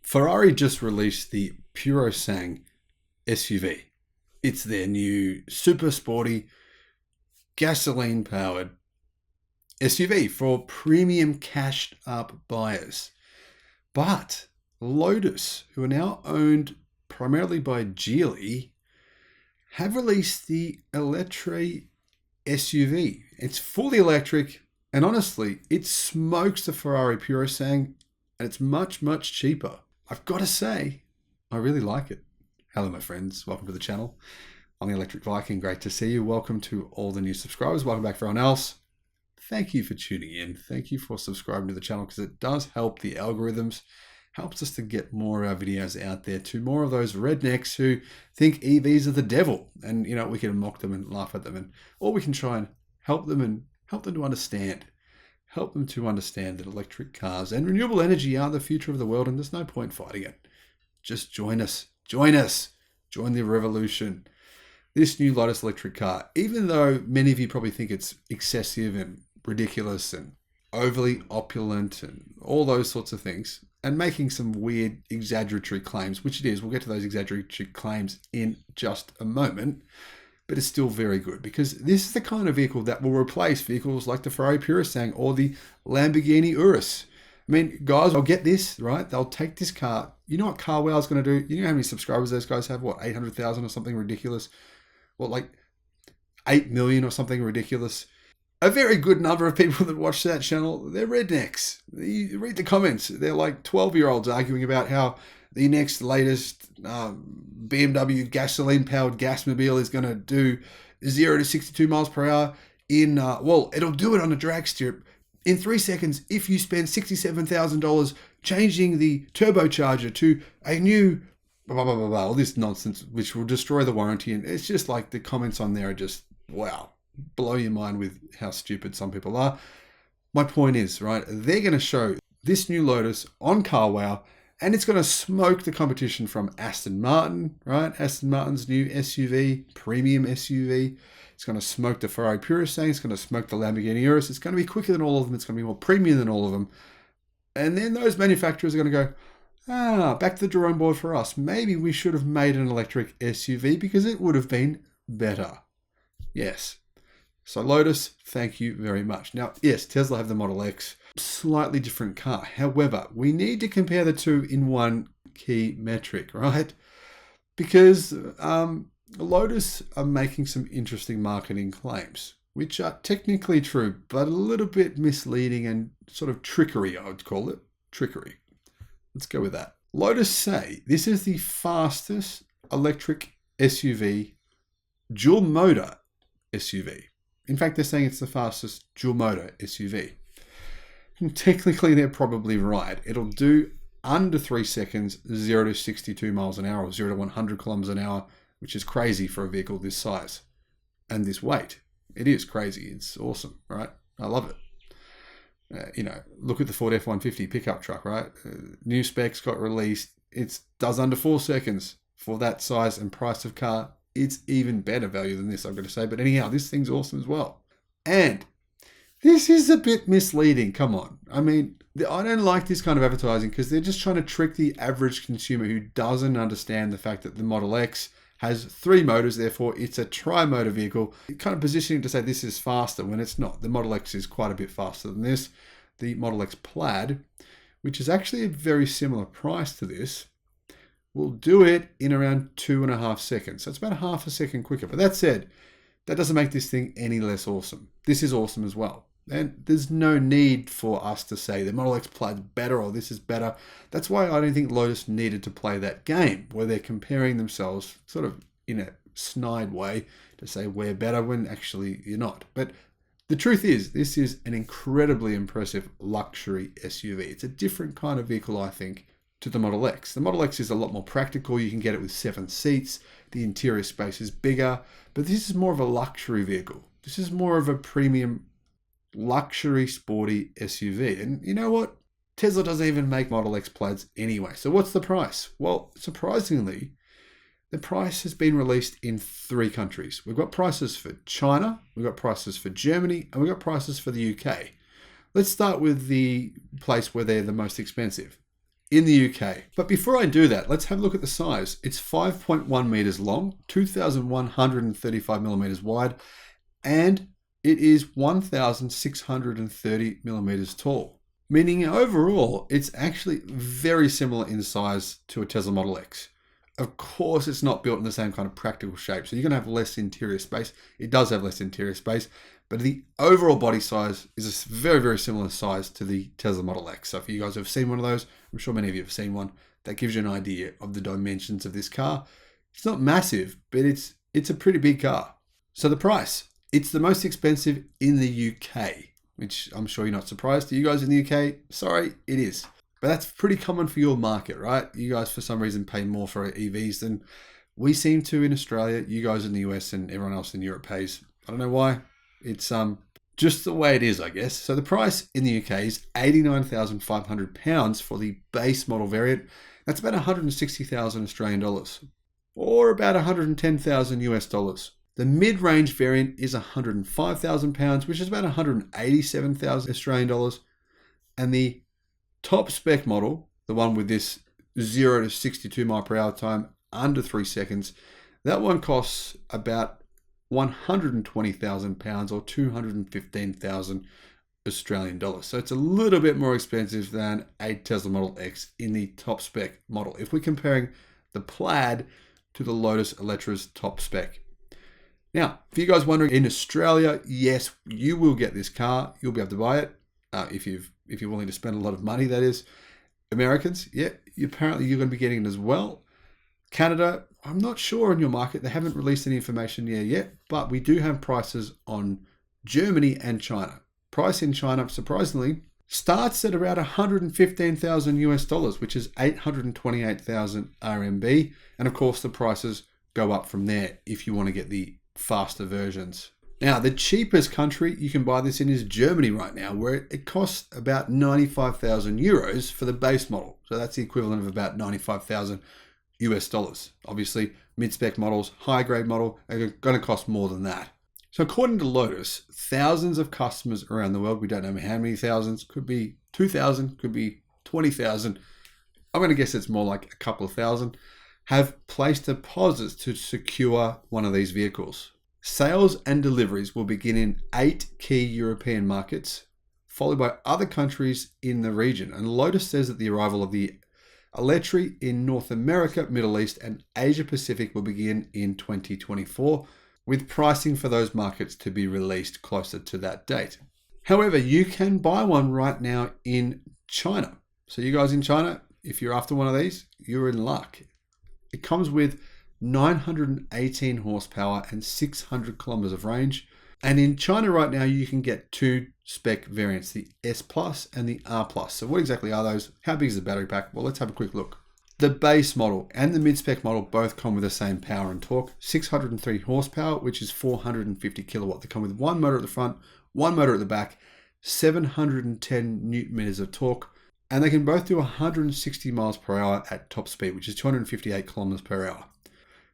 Ferrari just released the Purosangue SUV. It's their new super sporty, gasoline-powered SUV for premium cashed-up buyers. But Lotus, who are now owned primarily by Geely, have released the Eletre SUV. It's fully electric, and honestly, it smokes the Ferrari Purosangue, and it's much, much cheaper. I've got to say, I really like it. Hello, my friends. Welcome to the channel. I'm the Electric Viking. Great to see you. Welcome to all the new subscribers. Welcome back for everyone else. Thank you for tuning in. Thank you for subscribing to the channel because it does help the algorithms. Helps us to get more of our videos out there to more of those rednecks who think EVs are the devil. And, you know, we can mock them and laugh at them. Or we can try and help them to understand. Help them to understand that electric cars and renewable energy are the future of the world, and there's no point fighting it. Just join us. Join us. Join the revolution. This new Lotus electric car, even though many of you probably think it's excessive and ridiculous and overly opulent and all those sorts of things, and making some weird exaggeratory claims, which it is. We'll get to those exaggeratory claims in just a moment. But it's still very good because this is the kind of vehicle that will replace vehicles like the Ferrari Purosangue or the Lamborghini Urus. I mean, guys, I'll get this, right? They'll take this car. You know what CarWow is going to do? You know how many subscribers those guys have? What, 800,000 or something ridiculous? What, like 8 million or something ridiculous? A very good number of people that watch that channel, they're rednecks. You read the comments. They're like 12-year-olds arguing about how the next latest BMW gasoline-powered gasmobile is going to do 0 to 62 miles per hour in, well, it'll do it on a drag strip in 3 seconds if you spend $67,000 changing the turbocharger to a new blah, blah, blah, blah, all this nonsense, which will destroy the warranty. And it's just like the comments on there are just, wow, blow your mind with how stupid some people are. My point is, right, they're going to show this new Lotus on CarWow, and it's going to smoke the competition from Aston Martin, right? Aston Martin's new SUV, premium SUV. It's going to smoke the Ferrari Purosangue. It's going to smoke the Lamborghini Urus. It's going to be quicker than all of them. It's going to be more premium than all of them. And then those manufacturers are going to go, back to the drawing board for us. Maybe we should have made an electric SUV because it would have been better. Yes. So Lotus, thank you very much. Now, yes, Tesla have the Model X. Slightly different car. However, we need to compare the two in one key metric, right? Because Lotus are making some interesting marketing claims, which are technically true, but a little bit misleading and sort of trickery, I would call it. Trickery. Let's go with that. Lotus say this is the fastest electric SUV, dual motor SUV. In fact, they're saying it's the fastest dual motor SUV. And technically, they're probably right. It'll do under 3 seconds, 0 to 62 miles an hour, or 0 to 100 kilometers an hour, which is crazy for a vehicle this size and this weight. It is crazy. It's awesome, right? I love it. You know, look at the Ford F-150 pickup truck, right? New specs got released. It does under 4 seconds for that size and price of car. It's even better value than this, I've got to say. But anyhow, this thing's awesome as well. And this is a bit misleading. Come on. I mean, I don't like this kind of advertising because they're just trying to trick the average consumer who doesn't understand the fact that the Model X has 3 motors. Therefore, it's a tri-motor vehicle. Kind of positioning to say this is faster when it's not. The Model X is quite a bit faster than this. The Model X Plaid, which is actually a very similar price to this, will do it in around 2.5 seconds. So it's about half a second quicker. But that said, that doesn't make this thing any less awesome. This is awesome as well. And there's no need for us to say the Model X Plaid's better or this is better. That's why I don't think Lotus needed to play that game where they're comparing themselves sort of in a snide way to say we're better when actually you're not. But the truth is, this is an incredibly impressive luxury SUV. It's a different kind of vehicle, I think, to the Model X. The Model X is a lot more practical. You can get it with 7 seats. The interior space is bigger, but this is more of a luxury vehicle. This is more of a premium luxury sporty SUV. And you know what? Tesla doesn't even make Model X Plaids anyway. So what's the price? Well, surprisingly, the price has been released in 3 countries. We've got prices for China, we've got prices for Germany, and we've got prices for the UK. Let's start with the place where they're the most expensive. in the UK. But before I do that, let's have a look at the size. It's 5.1 meters long, 2,135 millimeters wide, and it is 1,630 millimeters tall. Meaning overall, it's actually very similar in size to a Tesla Model X. Of course, it's not built in the same kind of practical shape, so you're going to have less interior space. It does have less interior space, but the overall body size is a very, very similar size to the Tesla Model X. So if you guys have seen one of those, I'm sure many of you have seen one, that gives you an idea of the dimensions of this car. It's not massive, but it's a pretty big car. So the price, it's the most expensive in the UK, which I'm sure you're not surprised. To you guys in the UK, sorry, it is. But that's pretty common for your market, right? You guys, for some reason, pay more for EVs than we seem to in Australia. You guys in the US and everyone else in Europe pays. I don't know why. It's just the way it is, I guess. So the price in the UK is £89,500 for the base model variant. That's about 160,000 Australian dollars, or about 110,000 US dollars. The mid-range variant is £105,000, which is about 187,000 Australian dollars. And the top spec model, the one with this 0 to 62 mile per hour time under 3 seconds, that one costs about £120,000 or 215,000 Australian dollars. So it's a little bit more expensive than a Tesla Model X in the top spec model, if we're comparing the Plaid to the Lotus Eletra's top spec. Now, if you guys are wondering, in Australia, yes, you will get this car. You'll be able to buy it if you're willing to spend a lot of money, that is. Americans, yeah, apparently you're going to be getting it as well. Canada, I'm not sure on your market. They haven't released any information here yet, but we do have prices on Germany and China. Price in China, surprisingly, starts at around 115,000 US dollars, which is 828,000 RMB. And of course, the prices go up from there if you want to get the faster versions. Now, the cheapest country you can buy this in is Germany right now, where it costs about 95,000 euros for the base model. So that's the equivalent of about 95,000 US dollars. Obviously, mid-spec models, high-grade model are going to cost more than that. So according to Lotus, thousands of customers around the world, we don't know how many thousands, could be 2,000, could be 20,000. I'm going to guess it's more like a couple of thousand, have placed deposits to secure one of these vehicles. Sales and deliveries will begin in 8 key European markets, followed by other countries in the region. And Lotus says that the arrival of the Eletre in North America, Middle East, and Asia Pacific will begin in 2024, with pricing for those markets to be released closer to that date. However, you can buy one right now in China. So you guys in China, if you're after one of these, you're in luck. It comes with 918 horsepower and 600 kilometers of range. And in China right now, you can get two spec variants, the S Plus and the R Plus. So what exactly are those? How big is the battery pack? Well, let's have a quick look. The base model and the mid-spec model both come with the same power and torque. 603 horsepower, which is 450 kilowatt. They come with one motor at the front, one motor at the back, 710 newton meters of torque. And they can both do 160 miles per hour at top speed, which is 258 kilometers per hour.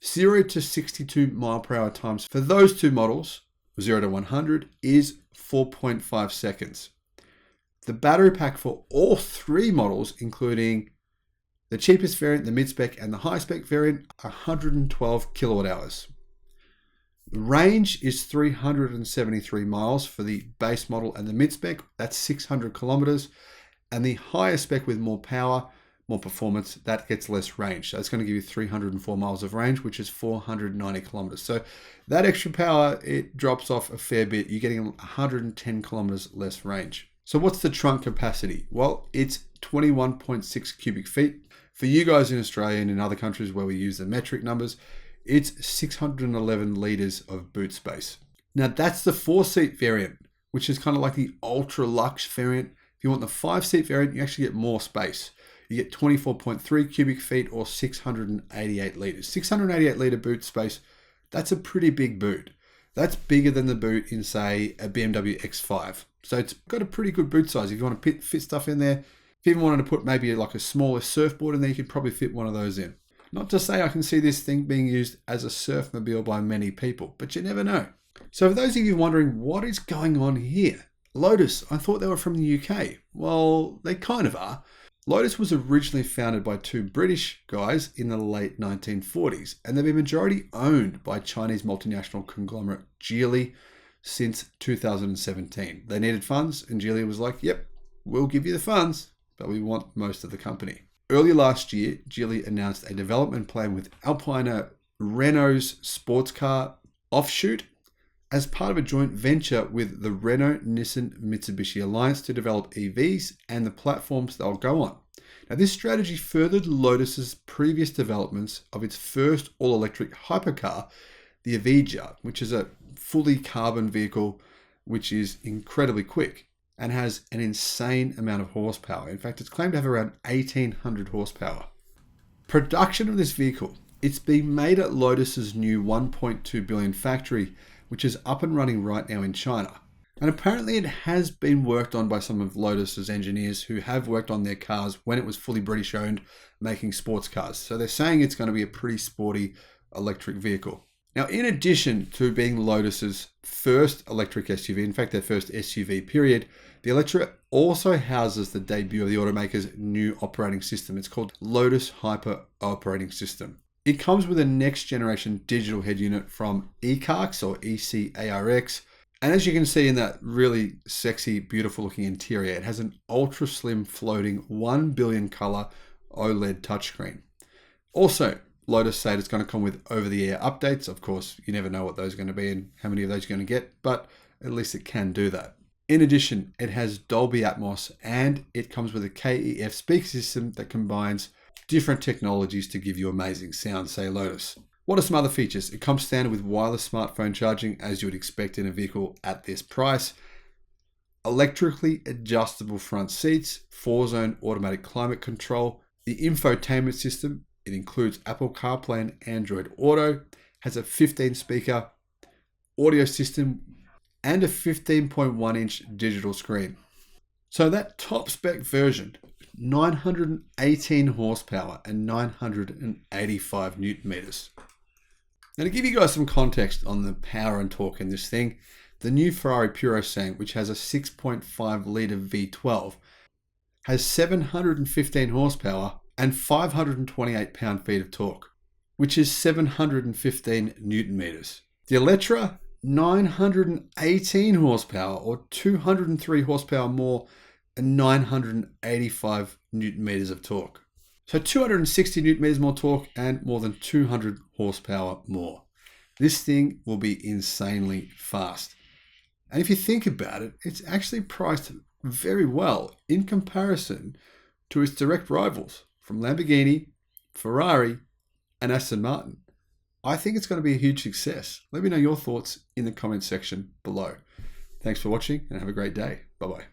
0 to 62 mile per hour times for those two models, 0 to 100, is 4.5 seconds. The battery pack for all three models, including the cheapest variant, the mid-spec, and the high-spec variant, are 112 kilowatt hours. The range is 373 miles for the base model and the mid-spec. That's 600 kilometers. And the higher spec with more power, more performance, that gets less range. So it's going to give you 304 miles of range, which is 490 kilometers. So that extra power, it drops off a fair bit. You're getting 110 kilometers less range. So what's the trunk capacity? Well, it's 21.6 cubic feet. For you guys in Australia and in other countries where we use the metric numbers, it's 611 liters of boot space. Now that's the 4-seat variant, which is kind of like the ultra luxe variant. If you want the 5-seat variant, you actually get more space. You get 24.3 cubic feet or 688 liters. 688 liter boot space, that's a pretty big boot. That's bigger than the boot in, say, a BMW X5. So it's got a pretty good boot size. If you want to fit stuff in there, if you even wanted to put maybe like a smaller surfboard in there, you could probably fit one of those in. Not to say I can see this thing being used as a surfmobile by many people, but you never know. So for those of you wondering what is going on here, Lotus, I thought they were from the UK. Well, they kind of are. Lotus was originally founded by two British guys in the late 1940s, and they've been majority owned by Chinese multinational conglomerate Geely since 2017. They needed funds, and Geely was like, yep, we'll give you the funds, but we want most of the company. Early last year, Geely announced a development plan with Alpine Renault's sports car offshoot as part of a joint venture with the Renault-Nissan-Mitsubishi Alliance to develop EVs and the platforms they'll go on. Now, this strategy furthered Lotus's previous developments of its first all-electric hypercar, the Evija, which is a fully carbon vehicle which is incredibly quick and has an insane amount of horsepower. In fact, it's claimed to have around 1,800 horsepower. Production of this vehicle, it's being made at Lotus's new 1.2 billion factory, which is up and running right now in China. And apparently it has been worked on by some of Lotus's engineers who have worked on their cars when it was fully British owned, making sports cars. So they're saying it's going to be a pretty sporty electric vehicle. Now, in addition to being Lotus's first electric SUV, in fact, their first SUV period, the Eletre also houses the debut of the automaker's new operating system. It's called Lotus Hyper Operating System. It comes with a next generation digital head unit from ECARX or ECARX. And as you can see in that really sexy, beautiful looking interior, it has an ultra slim floating 1 billion color OLED touchscreen. Also, Lotus said it's going to come with over-the-air updates. Of course, you never know what those are going to be and how many of those you're going to get, but at least it can do that. In addition, it has Dolby Atmos and it comes with a KEF speaker system that combines different technologies to give you amazing sound, say Lotus. What are some other features? It comes standard with wireless smartphone charging, as you would expect in a vehicle at this price. Electrically adjustable front seats, 4-zone automatic climate control. The infotainment system, it includes Apple CarPlay and Android Auto, has a 15-speaker audio system and a 15.1-inch digital screen. So that top spec version, 918 horsepower and 985 newton meters. Now, to give you guys some context on the power and torque in this thing, the new Ferrari Purosangue, which has a 6.5 litre V12, has 715 horsepower and 528 pound-feet of torque, which is 715 newton meters. The Eletre, 918 horsepower or 203 horsepower more and 985 newton meters of torque. So 260 newton meters more torque and more than 200 horsepower more. This thing will be insanely fast. And if you think about it, it's actually priced very well in comparison to its direct rivals from Lamborghini, Ferrari, and Aston Martin. I think it's going to be a huge success. Let me know your thoughts in the comments section below. Thanks for watching and have a great day. Bye-bye.